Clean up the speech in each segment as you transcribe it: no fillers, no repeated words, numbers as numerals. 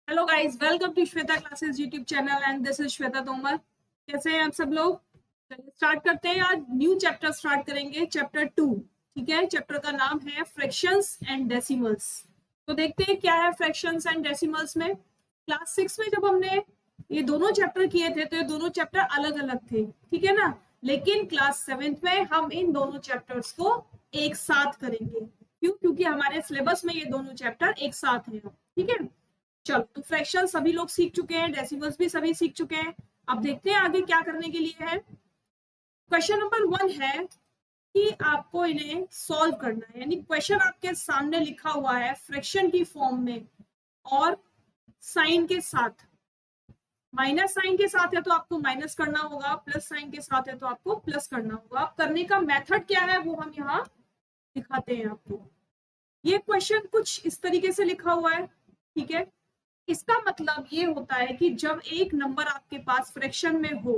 Hello guys, welcome to Shweta classes YouTube channel and this is Shweta Tomar. कैसे हैं आप सब लोग? चलिए स्टार्ट करते हैं। आज न्यू चैप्टर स्टार्ट करेंगे, चैप्टर 2। ठीक है, चैप्टर का नाम है फ्रैक्शंस एंड डेसिमल्स। तो देखते हैं क्या है फ्रैक्शंस एंड डेसिमल्स में। क्लास 6 में जब हमने ये दोनों चैप्टर किए थे तो ये दोनों चैप्टर अलग अलग थे, ठीक है ना। लेकिन क्लास 7 में हम इन दोनों चैप्टर्स को एक साथ करेंगे। क्यों? क्योंकि हमारे सिलेबस में ये दोनों चैप्टर एक साथ हैं। ठीक है, चलो तो फ्रैक्शन सभी लोग सीख चुके हैं, डेसिमल्स भी सभी सीख चुके हैं। अब देखते हैं आगे क्या करने के लिए है। क्वेश्चन नंबर 1 है कि आपको इन्हें सॉल्व करना है, यानी क्वेश्चन आपके सामने लिखा हुआ है फ्रैक्शन की फॉर्म में और साइन के साथ। माइनस साइन के साथ है तो आपको माइनस करना होगा, प्लस साइन के साथ है तो आपको प्लस करना होगा। अब करने का मेथड क्या है वो हम यहाँ दिखाते हैं आपको। ये क्वेश्चन कुछ इस तरीके से लिखा हुआ है, ठीक है। इसका मतलब ये होता है कि जब एक नंबर आपके पास फ्रैक्शन में हो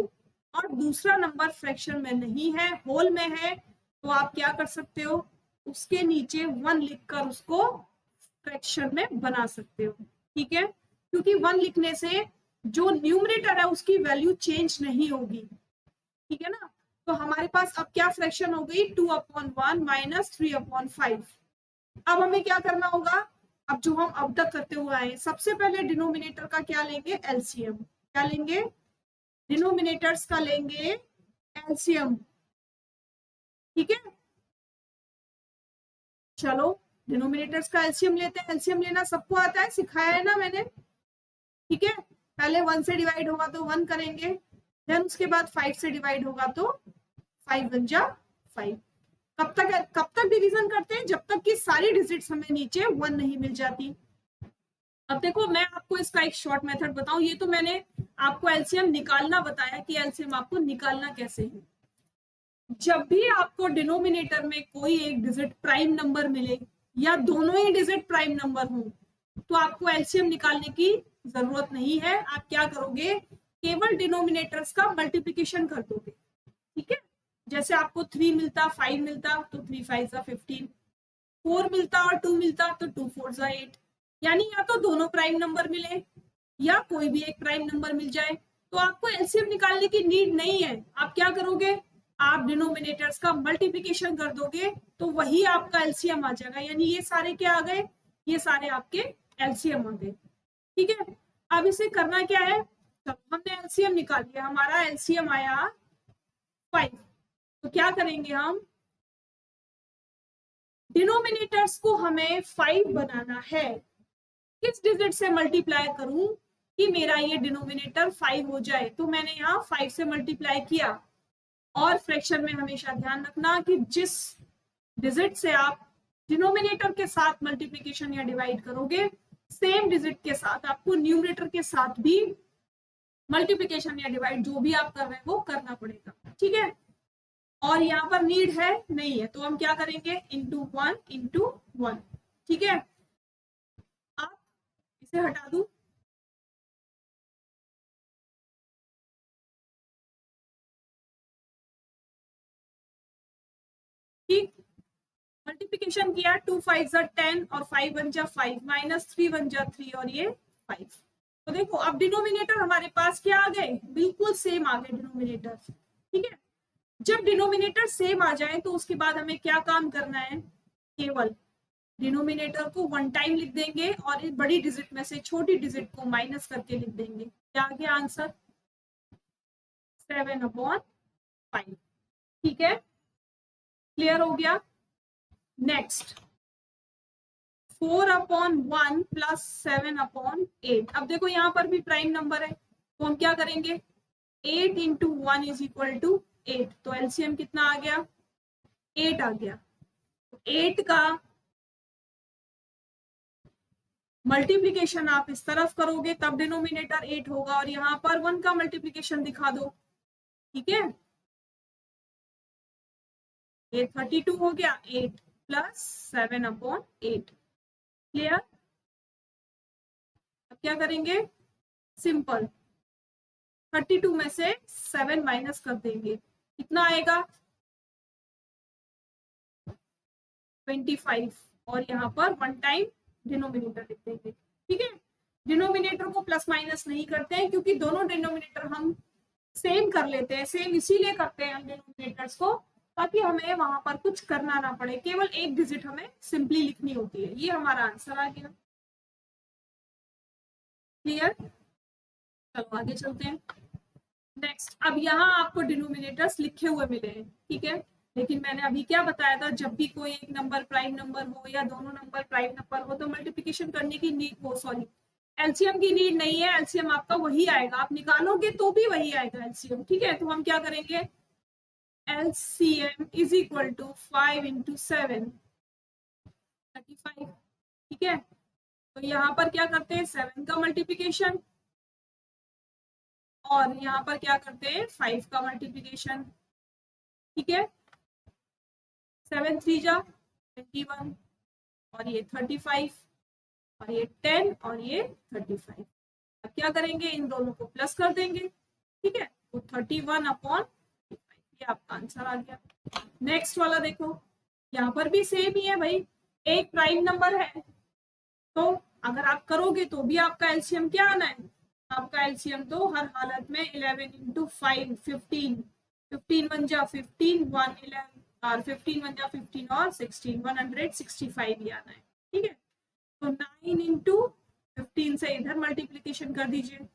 और दूसरा नंबर फ्रैक्शन में नहीं है, होल में है, तो आप क्या कर सकते हो, उसके नीचे 1 लिखकर उसको फ्रैक्शन में बना सकते हो। ठीक है, क्योंकि 1 लिखने से जो न्यूमरेटर है उसकी वैल्यू चेंज नहीं होगी। ठीक है ना। तो हमारे पास अब क्या फ्रैक्शन हो गई, 2/1 माइनस 3/5। अब हमें क्या करना होगा, अब जो हम अब तक करते हुए आए, सबसे पहले डिनोमिनेटर का क्या लेंगे, एलसीएम। क्या लेंगे, डिनोमिनेटर्स का लेंगे एलसीएम। ठीक है, चलो डिनोमिनेटर्स का एलसीएम लेते हैं। एलसीएम लेना सबको आता है, सिखाया है ना मैंने। ठीक है, पहले 1 से डिवाइड होगा तो 1 करेंगे, देन उसके बाद 5 से डिवाइड होगा तो 5 1 जा 5। कब तक डिवीजन करते हैं, जब तक कि सारी डिजिट्स हमें नीचे 1 नहीं मिल जाती। अब देखो मैं आपको इसका एक शॉर्ट मेथड बताऊं। ये तो मैंने आपको एलसीएम निकालना बताया कि एलसीएम आपको निकालना कैसे है। जब भी आपको डिनोमिनेटर में कोई एक डिजिट प्राइम नंबर मिले या दोनों ही डिजिट प्राइम नंबर हो तो आपको एलसीएम निकालने की जरूरत नहीं है। आप क्या करोगे, केवल डिनोमिनेटर्स का मल्टीप्लीकेशन कर दोगे। ठीक है, जैसे आपको 3 मिलता 5 मिलता तो 3 5 15, 4 मिलता और 2 मिलता तो 2 4 8। यानी या तो दोनों प्राइम नंबर मिले या कोई भी एक प्राइम नंबर मिल जाए, तो आपको एलसीएम निकालने की नीड नहीं है। आप क्या करोगे, आप डिनोमिनेटर्स का मल्टीप्लिकेशन कर दोगे तो वही आपका एलसीएम आ जाएगा। यानी ये सारे क्या आ गए, ये सारे आपके एलसीएम आ गए। ठीक है, अब इसे करना क्या है, तो हमने एलसीएम निकाल लिया, हमारा एलसीएम आया 5। तो क्या करेंगे हम, डिनोमिनेटर्स को हमें 5 बनाना है। किस डिजिट से मल्टीप्लाई करूं कि मेरा ये डिनोमिनेटर 5 हो जाए, तो मैंने यहाँ 5 से मल्टीप्लाई किया। और फ्रैक्शन में हमेशा ध्यान रखना कि जिस डिजिट से आप डिनोमिनेटर के साथ मल्टीप्लिकेशन या डिवाइड करोगे, सेम डिजिट के साथ आपको न्यूमरेटर के साथ भी मल्टीप्लिकेशन या डिवाइड जो भी आप कर रहे हैं वो करना पड़ेगा। ठीक है, और यहाँ पर नीड है नहीं है तो हम क्या करेंगे, इंटू 1 ठीक है, आप इसे हटा दू। ठीक, मल्टीप्लिकेशन किया, 2 5 जा 10 और 5 1 जा 5 माइनस 3 1 जा 3 और ये 5। तो देखो अब डिनोमिनेटर हमारे पास क्या आ गए, बिल्कुल सेम आ गए डिनोमिनेटर। ठीक है, जब डिनोमिनेटर सेम आ जाए तो उसके बाद हमें क्या काम करना है, केवल डिनोमिनेटर को 1 टाइम लिख देंगे और इस बड़ी डिजिट में से छोटी डिजिट को माइनस करके लिख देंगे। क्या आ गया आंसर, 7/5। ठीक है, क्लियर हो गया। Next 4/1 plus 7/8। अब देखो यहाँ पर भी प्राइम नंबर है तो हम क्या करेंगे, 8 इंटू 1 इज इक्वल टू 8। तो एलसीएम कितना आ गया, 8 आ गया। 8 का मल्टीप्लीकेशन आप इस तरफ करोगे तब डिनोमिनेटर 8 होगा, और यहाँ पर 1 का मल्टीप्लीकेशन दिखा दो। ठीक है, ये 32 हो गया, 8 प्लस 7/8। क्लियर। अब क्या करेंगे, सिंपल 32 में से 7 माइनस कर देंगे, कितना आएगा 25, और यहाँ पर 1 टाइम डिनोमिनेटर लिख देंगे। ठीक है, डिनोमिनेटर को प्लस माइनस नहीं करते हैं, क्योंकि दोनों डिनोमिनेटर हम सेम कर लेते हैं। सेम इसीलिए करते हैं हम डिनोमिनेटर्स को, ताकि हमें वहां पर कुछ करना ना पड़े, केवल एक डिजिट हमें सिंपली लिखनी होती है। ये हमारा आंसर आ गया। क्लियर? चलो आगे चलते हैं। नेक्स्ट, अब यहाँ आपको डिनोमिनेटर्स लिखे हुए मिले हैं, ठीक है, लेकिन मैंने अभी क्या बताया था, जब भी कोई एक नंबर प्राइम नंबर हो या दोनों नंबर प्राइम नंबर हो तो मल्टीप्लिकेशन करने की नीड, वो सॉरी एलसीएम की नीड नहीं है। एलसीएम आपका वही आएगा, आप निकालोगे तो भी वही आएगा एलसीएम, ठीक है। तो हम क्या करेंगे, LCM is equal to 5 into 7, 35, ठीक है। तो यहाँ पर क्या करते हैं, 7 का मल्टीप्लिकेशन, और यहाँ पर क्या करते हैं, 5 का मल्टीप्लिकेशन, ठीक है। 7 3 जा 21, और ये 35, और ये 10, और ये 35। अब क्या करेंगे, इन दोनों को प्लस कर देंगे, ठीक है। तो 31 अपॉन 35, ये आपका आंसर आ गया। नेक्स्ट वाला देखो, यहाँ पर भी सेम ही है भाई, एक प्राइम नंबर है, तो अगर आप करोगे तो भी आपका एलसीएम क्या आना है, आपका एलसीएम तो हर हालत में 11 इंटू 5 15, 15 1 जा 15, 1 11 और 15 1 जा 15 और 16, 165 ही आना है, ठीक है। तो 9 इंटू 15 से इधर मल्टीप्लीकेशन कर दीजिए,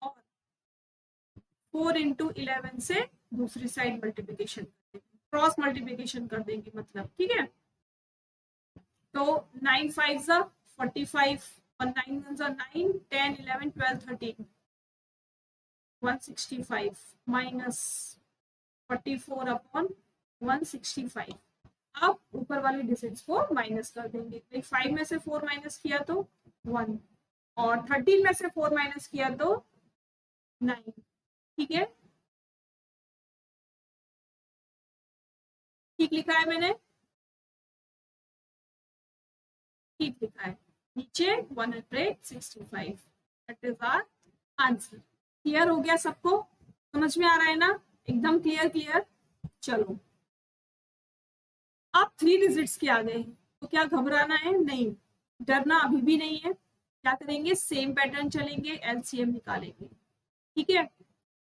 और 4 इंटू 11 से दूसरी साइड मल्टीप्लीकेशन, क्रॉस मल्टीप्लीकेशन कर देंगे मतलब, ठीक है। तो 9 5 जा 45, और 9 1 जा 9, 10 11 12 13, 165 माइनस 44 अपॉन 165। अब ऊपर वाले डिजिट्स को माइनस कर देंगे, 5 में से 4 माइनस किया तो 1, और 13 में से 4 माइनस किया तो 9, ठीक है। ठीक लिखा है मैंने, ठीक लिखा है, नीचे 165, that is our answer. Clear हो गया सबको, समझ में आ रहा है ना, एकदम क्लियर क्लियर। चलो, आप 3 डिजिट्स के आ गए, तो क्या घबराना है, नहीं, डरना अभी भी नहीं है। क्या करेंगे, सेम पैटर्न चलेंगे, एलसीएम निकालेंगे, ठीक है।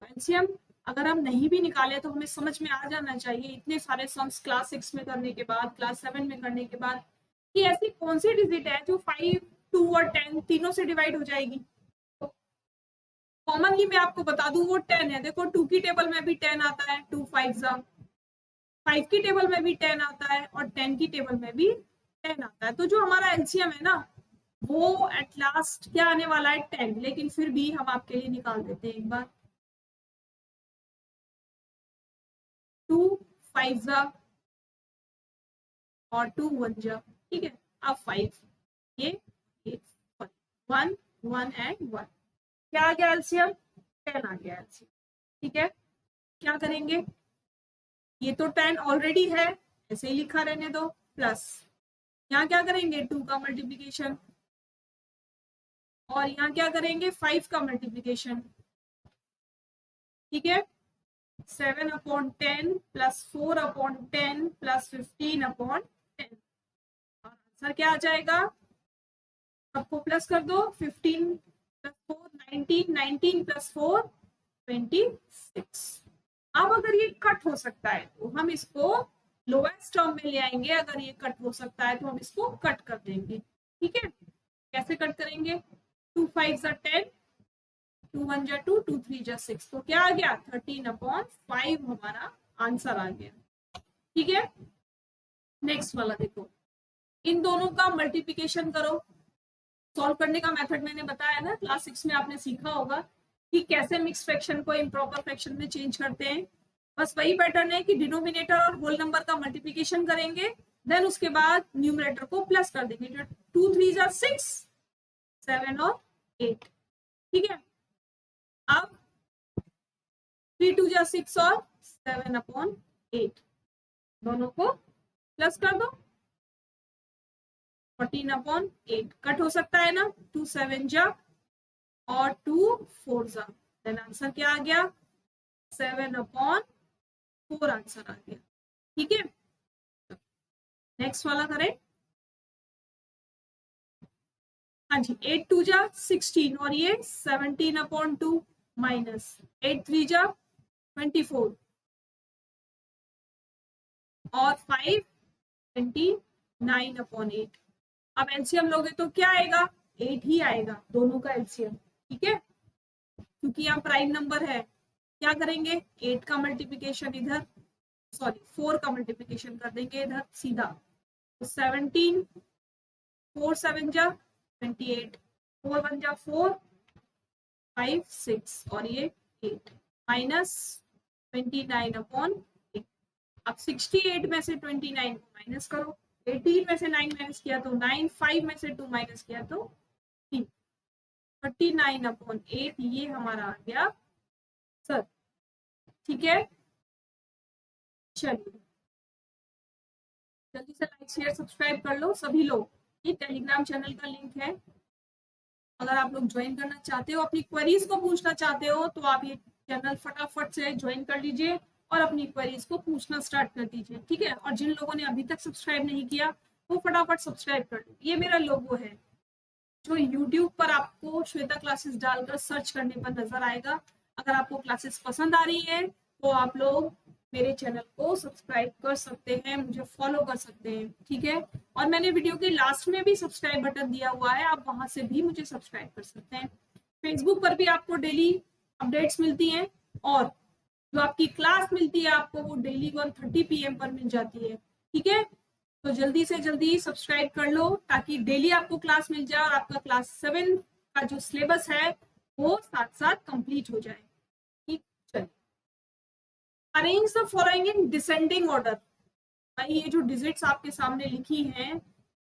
एलसीएम अगर हम नहीं भी निकाले तो हमें समझ में आ जाना चाहिए, इतने सारे सम्स क्लास 6 में करने के बाद, क्लास 7 में करने के बाद, कि ऐसी कौन सी डिजिट है जो 5 2 और 10 तीनों से डिवाइड हो जाएगी। तो कॉमनली मैं आपको बता दूं, वो 10 है। देखो 2 की टेबल में भी 10 आता है, 2 5 5 की टेबल में भी 10 आता है, और 10 की टेबल में भी 10 आता है। तो जो हमारा एलसीएम है ना, वो एट लास्ट क्या आने वाला है, 10, लेकिन फिर भी हम आपके लिए निकाल देते हैं एक बार। 2 5 जा और 2 1 जा, ठीक है। अब 5, ये 1 1 एंड 1, क्या आ गया एलसीएम, 10 आ गया एलसीएम, ठीक है। क्या करेंगे, ये तो 10 ऑलरेडी है, ऐसे ही लिखा रहने दो, प्लस यहाँ क्या करेंगे, 2 का मल्टीप्लीकेशन, और यहाँ क्या करेंगे, 5 का मल्टीप्लीकेशन, ठीक है। 7 upon 10 plus 4 upon 10 plus 15 upon 10, और आंसर क्या आ जाएगा, सबको प्लस कर दो, 15 प्लस 4 19, 19 प्लस 4 26। अब अगर ये कट हो सकता है तो हम इसको लोएस्ट टर्म में ले आएंगे, अगर ये कट हो सकता है तो हम इसको कट कर देंगे, ठीक है। कैसे कट करेंगे, 2 5 जा 10, 2 1 जा 2, 2 3 जा 6, तो क्या आ गया, 13 अपॉन 5 हमारा आंसर आ गया, ठीक है। नेक्स्ट वाला देखो, इन दोनों का मल्टीप्लिकेशन करो। सॉल्व करने का मेथड मैंने बताया ना, क्लास 6 में आपने सीखा होगा कि कैसे मिक्स फ्रैक्शन को इम्प्रॉपर फ्रैक्शन में चेंज करते हैं। बस वही पैटर्न है कि डिनोमिनेटर और होल नंबर का मल्टीप्लिकेशन करेंगे, देन उसके बाद न्यूमरेटर को प्लस कर देंगे। 2 3 जा 6, 7 और 8, ठीक है। अब 3 2 जा 6 और 7 अपॉन 8, दोनों को प्लस कर दो, 14 अपॉन 8, कट हो सकता है ना, 2 7 जा और 2 4 जा, देन आंसर क्या आ गया, 7 अपॉन 4 आंसर आ गया, ठीक है। नेक्स्ट वाला करें, हाँ जी, 8 2 जा 16 और ये 17/2 माइनस 8 3 जा 24 और 5 29/8। अब एलसीएम लोगे तो क्या आएगा? 8 ही आएगा दोनों का एलसीएम, ठीक है, क्योंकि यहाँ प्राइम नंबर है। क्या करेंगे? 8 का मल्टीप्लीकेशन इधर, सॉरी 4 का मल्टीप्लीकेशन कर देंगे इधर सीधा, तो 17 4 7 जा 28 4 1 जा 4 5 6 और ये 8 माइनस 29/8। अब 68 में से 29 को माइनस करो, 18 में से 9 माइनस किया तो 9, 5 में से 2 माइनस किया तो 3, 39/8 ये हमारा आ गया सर, ठीक है। चलिए जल्दी से लाइक शेयर सब्सक्राइब कर लो सभी लोग। ये टेलीग्राम चैनल का लिंक है, अगर आप लोग ज्वाइन करना चाहते हो, अपनी क्वेरीज को पूछना चाहते हो तो आप ये चैनल फटाफट से ज्वाइन कर लीजिए और अपनी क्वेरीज को पूछना स्टार्ट कर दीजिए, ठीक है। और जिन लोगों ने अभी तक सब्सक्राइब नहीं किया वो फटाफट सब्सक्राइब कर लो। ये मेरा लोगो है जो यूट्यूब पर आपको श्वेता क्लासेस डालकर सर्च करने पर नजर आएगा। अगर आपको क्लासेस पसंद आ रही है तो आप लोग मेरे चैनल को सब्सक्राइब कर सकते हैं, मुझे फॉलो कर सकते हैं, ठीक है। और मैंने वीडियो के लास्ट में भी सब्सक्राइब बटन दिया हुआ है, आप वहां से भी मुझे सब्सक्राइब कर सकते हैं। फेसबुक पर भी आपको डेली अपडेट्स मिलती हैं और जो आपकी क्लास मिलती है आपको वो डेली 1:30 PM पर मिल जाती है, ठीक है। तो जल्दी से जल्दी सब्सक्राइब कर लो ताकि डेली आपको क्लास मिल जाए और आपका क्लास 7 का जो सिलेबस है वो साथ साथ कंप्लीट हो जाए, ठीक। चलिए, arrange the following in descending order. भाई ये जो डिजिट्स आपके सामने लिखी हैं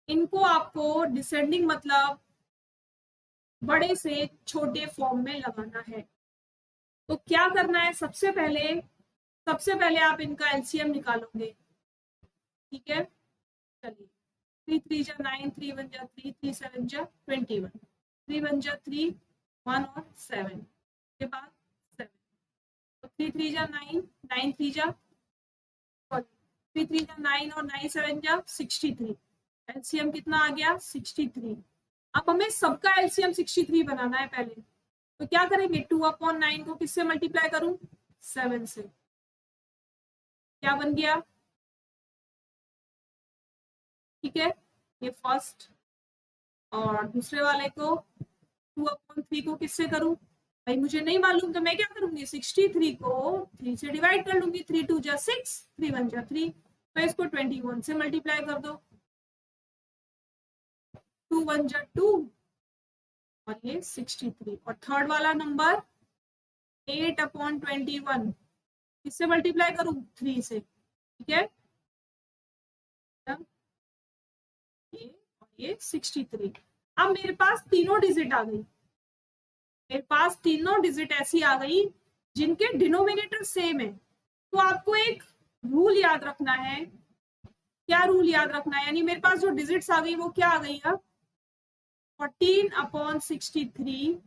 इनको आपको डिसेंडिंग मतलब बड़े से छोटे फॉर्म में लगाना है। तो क्या करना है? सबसे पहले आप इनका एलसीएम निकालोगे, ठीक है। चलिए 3 3 जा 9 3 1 जा 3 3 7 जा 21 3 1 जा 3 1 और 7 के बाद 7, तो 3 3 जा 9 9 3 जा 3 3 जा 9 और 9 7 जा 63। एलसीएम कितना आ गया? 63। अब हमें सबका एलसीएम 63 बनाना है पहले, तो क्या करेंगे? 2/9 को किससे मल्टीप्लाई करूं? 7 से। क्या बन गया? ठीक है, ये फर्स्ट। और दूसरे वाले को 2/3 को किससे करूं? भाई मुझे नहीं मालूम तो मैं क्या करूंगी? 63 को 3 से डिवाइड कर लूंगी। 3 2 जा 6 3 1 जा 3, तो इसको 21 से मल्टीप्लाई कर दो। 2 1 जा 2 और ये 63। और थर्ड वाला नंबर 8/21 किससे मल्टीप्लाई करूं? 3 से, ठीक है। ये 63। अब मेरे पास तीनों डिजिट आ गई, मेरे पास तीनों डिजिट ऐसी आ गई जिनके डिनोमिनेटर सेम है। तो आपको एक रूल याद रखना है। क्या रूल याद रखना है? यानी मेरे पास जो डिजिट्स आ गई वो क्या आ गई? अब 14/63,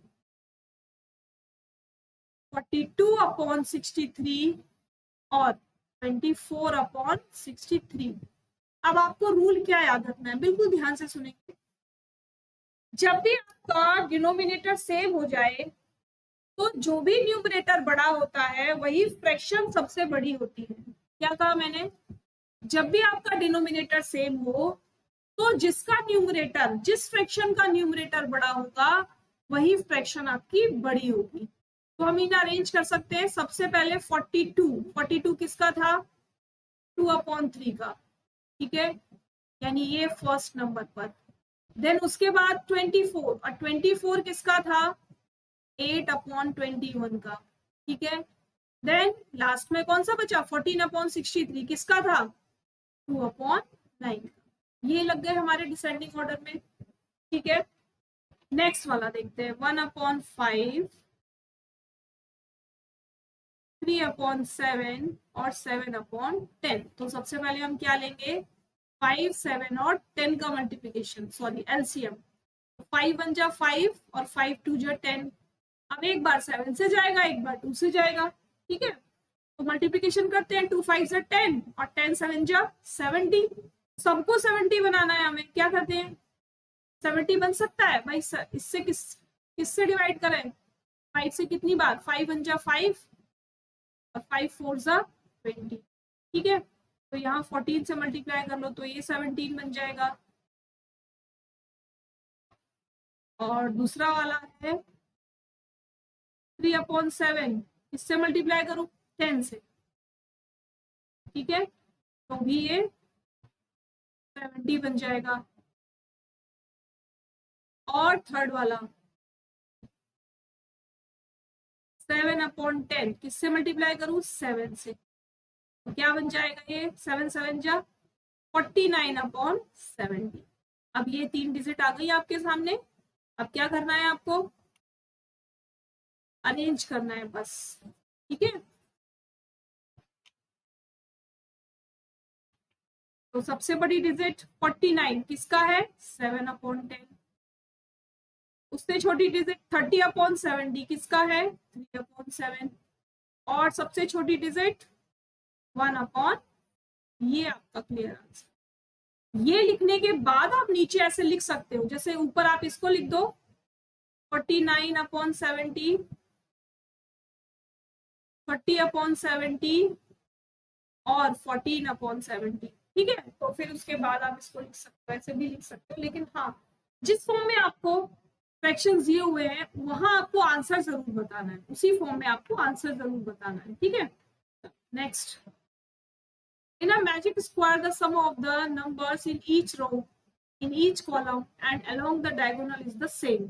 42/63 और 24/63। अब आपको रूल क्या याद रखना है? बिल्कुल ध्यान से सुनेंगे। जब भी आपका डिनोमिनेटर सेम हो जाए तो जो भी न्यूमरेटर बड़ा होता है वही फ्रैक्शन सबसे बड़ी होती है। क्या कहा मैंने? जब भी आपका डिनोमिनेटर सेम हो तो जिसका न्यूमरेटर, जिस फ्रैक्शन का न्यूमरेटर बड़ा होगा वही फ्रैक्शन आपकी बड़ी होगी। तो हम इन्हें अरेंज कर सकते हैं। सबसे पहले 42 किसका था? 2/3 का, ठीक है, यानी ये फर्स्ट नंबर पर। देन उसके बाद 24, और 24 किसका था? 8/21 का, ठीक है। देन लास्ट में कौन सा बचा? 14/63 किसका था? 2/9 का। ये लग गए हमारे डिसेंडिंग ऑर्डर में, ठीक है। नेक्स्ट वाला देखते हैं। 1/5, 3/7 और 7/10। तो सबसे पहले हम क्या लेंगे? 5 7 और 10 का मल्टीप्लीकेशन, सॉरी एलसीएम। 5 1 जा 5 और 5 2 जा 10। अब एक बार 7 से जाएगा, एक बार 2 से जाएगा, ठीक है। तो मल्टीप्लीकेशन करते हैं। 2 5 जा 10 और 10 7 जा 70। सबको 70 बनाना है हमें। क्या करते हैं? 70 बन सकता है भाई। इससे किससे डिवाइड करें? 5 से कितनी बार? 5 1 जा 5 और 5 4 जा 20। ठीक है, तो यहाँ 14 से मल्टीप्लाई कर लो तो ये 17 बन जाएगा। और दूसरा वाला है 3/7, इससे मल्टीप्लाई करूं 10 से, ठीक है, तो भी ये 70 बन जाएगा। और थर्ड वाला 7/10, किससे मल्टीप्लाई करूं? 7 से, तो क्या बन जाएगा? ये 7 7 जा 49/70। अब ये 3 डिजिट आ गई आपके सामने। अब क्या करना है आपको? अरेंज करना है बस, ठीक है। तो सबसे बड़ी डिजिट 49 किसका है? 7/10। उससे छोटी डिजिट 30/70 किसका है? 3/7। और सबसे छोटी डिजिट 1/, ये आपका क्लियर आंसर। ये लिखने के बाद आप नीचे ऐसे लिख सकते हो, जैसे ऊपर आप इसको लिख दो 49/70, 30/70 और 14/70, ठीक है। तो फिर उसके बाद आप इसको लिख सकते हो, ऐसे भी लिख सकते हो। लेकिन हाँ, जिस फॉर्म में आपको फ्रैक्शन दिए हुए हैं वहां आपको आंसर जरूर बताना है, उसी फॉर्म में आपको आंसर जरूर बताना है, ठीक है। Next, in a magic square the sum of the numbers in each row, in each column and along the diagonal is the same.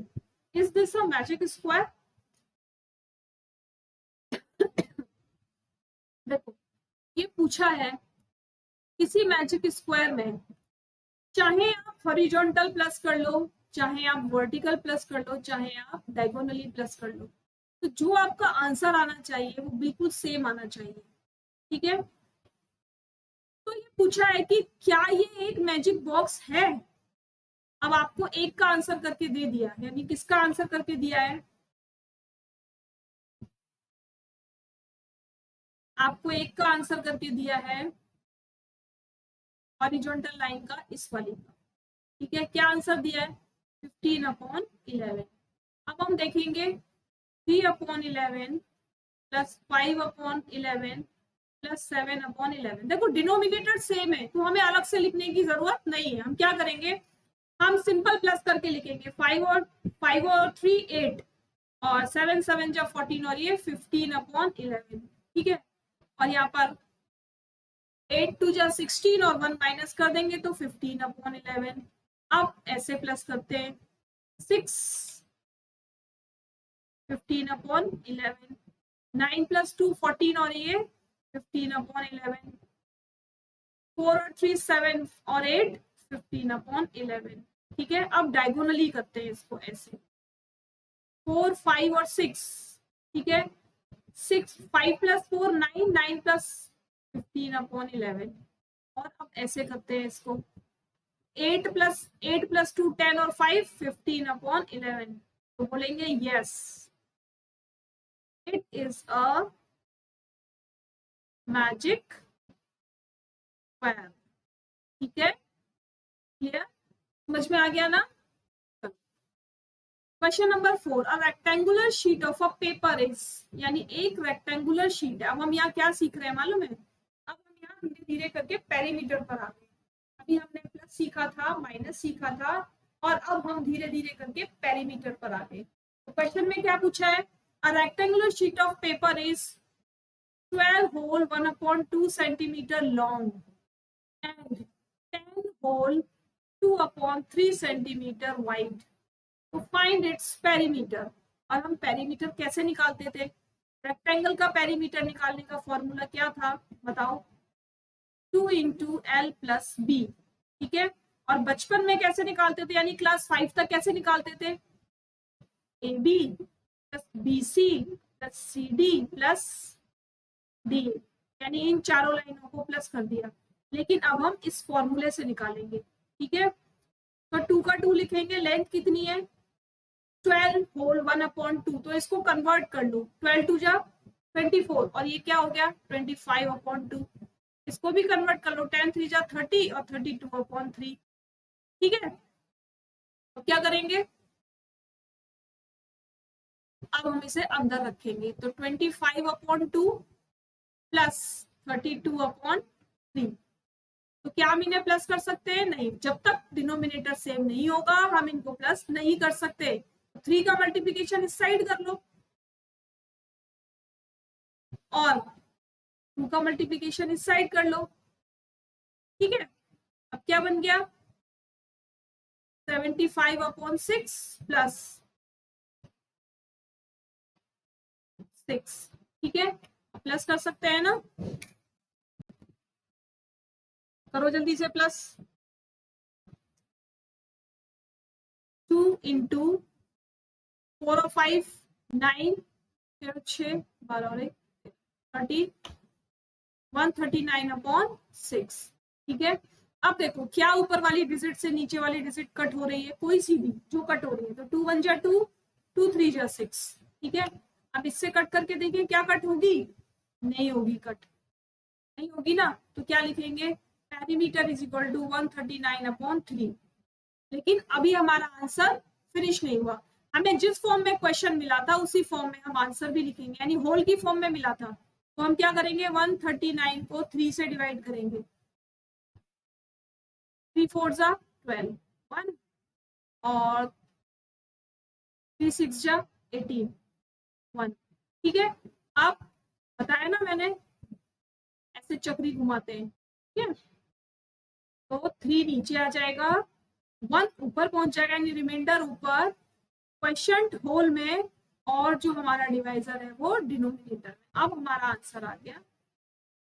Is this a magic square? देखो, ये पूछा है किसी मैजिक स्क्वायर में, चाहे आप हॉरिजॉन्टल प्लस कर लो, चाहे आप वर्टिकल प्लस कर लो, चाहे आप डायगोनली प्लस कर लो, तो जो आपका आंसर आना चाहिए वो बिल्कुल सेम आना चाहिए, ठीक है। तो ये पूछा है कि क्या ये एक मैजिक बॉक्स है? अब आपको एक का आंसर करके दे दिया, यानी किसका आंसर करके दिया है? आपको एक का आंसर करके दिया है हॉरिजॉन्टल लाइन का, इस वाली का, ठीक है। क्या आंसर दिया है? 15/11। अब हम देखेंगे 3/11 प्लस 5/11 प्लस 7/11। देखो डिनोमिनेटर सेम है तो हमें अलग से लिखने की जरूरत नहीं है। हम क्या करेंगे? हम सिंपल प्लस करके लिखेंगे 5 और 3 8 और 7 7 जा 14 और ये 15/11, ठीक है। और यहाँ पर 8 2 जा 16 और 1 माइनस कर देंगे तो 15/11। अब ऐसे प्लस करते हैं 6 15/11, 9 + 2 14 और ये 15/11, 4 और 3 7 और 8 15/11, ठीक है। अब डायगोनली करते हैं इसको ऐसे 4 5 और 6, ठीक है। 6 5 + 4 9, 9 + 15/11। और अब ऐसे करते हैं इसको 8 + 2 10 और 5 15/11। तो बोलेंगे yes, it is a magic square, ठीक है। क्लियर? समझ में आ गया ना? Question number 4, a rectangular sheet of a paper is, यानी एक रेक्टेंगुलर शीट है। अब हम यहाँ क्या सीख रहे हैं मालूम है? अब हम यहाँ धीरे धीरे करके पेरीमीटर पर आ गए। अभी हमने प्लस सीखा था, माइनस सीखा था, और अब हम धीरे धीरे करके पेरीमीटर पर आ गए। तो क्वेश्चन में क्या पूछा है? A rectangular sheet of paper is 12 whole 1/2 centimeter long and 10 whole 2/3 centimeter wide. To find its perimeter. और हम पेरीमीटर कैसे निकालते थे? रेक्टेंगल का पेरीमीटर निकालने का फॉर्मूला क्या था बताओ? 2 × L + B, ठीक है। और बचपन में कैसे निकालते थे, यानी क्लास 5 तक कैसे निकालते थे? AB + BC + CD + D, यानी इन चारों लाइनों को प्लस कर दिया। लेकिन अब हम इस फॉर्मूले से निकालेंगे, ठीक है। तो 2 का 2 लिखेंगे, लेंथ कितनी है? 12 होल 1/2, तो इसको कन्वर्ट कर लो, 12 2 जा 24 और ये क्या हो गया 25/2। इसको भी कन्वर्ट कर लो, 10 3 जा 30 और 32/3, ठीक है। अब क्या करेंगे, अब हम इसे अंदर रखेंगे, तो 25/2 प्लस 32/3। तो क्या हम इन्हें प्लस कर सकते हैं? नहीं, जब तक डिनोमिनेटर सेम नहीं होगा हम इनको प्लस नहीं कर सकते। 3 का मल्टीप्लीकेशन इस साइड कर लो और 2 का मल्टीप्लीकेशन इस साइड कर लो, ठीक है। अब क्या बन गया, 75/6 प्लस 6, ठीक है। प्लस कर सकते हैं ना, करो जल्दी से प्लस। 2 इंटू 4 और 5 9, 6 12 और 30, 139/6, ठीक है। अब देखो क्या ऊपर वाली डिजिट से नीचे वाली डिजिट कट हो रही है, कोई सी भी जो कट हो रही है, तो 2 1 जा 2, 2 3 जा 6, ठीक है। अब इससे कट करके देखिए क्या कट होगी, नहीं होगी, कट नहीं होगी ना, तो क्या लिखेंगे, पेरीमीटर इज इक्वल टू 139/3। लेकिन अभी हमारा आंसर फिनिश नहीं हुआ, हमें जिस फॉर्म में क्वेश्चन मिला था उसी फॉर्म में हम आंसर भी लिखेंगे, यानी होल की फॉर्म में मिला था, तो हम क्या करेंगे, 139 को 3 से डिवाइड करेंगे, 3 4 जा 12, 1 और 3 6 जा 18, 1, ठीक है। अब बताया ना मैंने, ऐसे चक्री घुमाते हैं, ठीक है। तो 3 नीचे आ जाएगा, 1 ऊपर पहुंच जाएगा, यानी रिमाइंडर ऊपर, क्वेश्चन होल में, और जो हमारा डिवाइजर है वो डिनोमिनेटर में। अब हमारा आंसर आ गया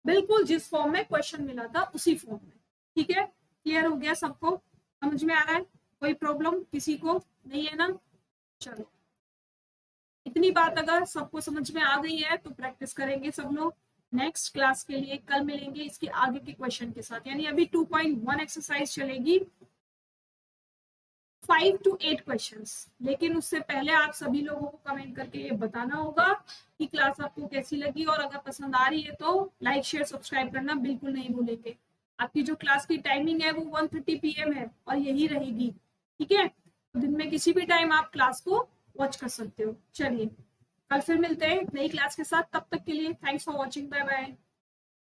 बिल्कुल जिस फॉर्म में क्वेश्चन मिला था उसी फॉर्म में, ठीक है। क्लियर हो गया सबको, समझ में आ रहा है, कोई प्रॉब्लम किसी को नहीं है ना। चलो, इतनी बात अगर सबको समझ में आ गई है तो प्रैक्टिस करेंगे सब लोग, नेक्स्ट क्लास के लिए कल मिलेंगे इसके आगे के क्वेश्चन के साथ, यानी अभी 2.1 एक्सरसाइज चलेगी, 5 to 8 क्वेश्चंस। लेकिन उससे पहले आप सभी लोगों को कमेंट करके ये बताना होगा कि क्लास आपको कैसी लगी, और अगर पसंद आ रही है तो लाइक शेयर सब्सक्राइब करना बिल्कुल नहीं भूलेंगे। आपकी जो क्लास की टाइमिंग है वो 1:30 PM है और यही रहेगी, ठीक है। तो दिन में किसी भी टाइम आप क्लास को वॉच कर सकते हो। चलिए, कल फिर मिलते हैं नई क्लास के साथ, तब तक के लिए thanks for watching, bye bye.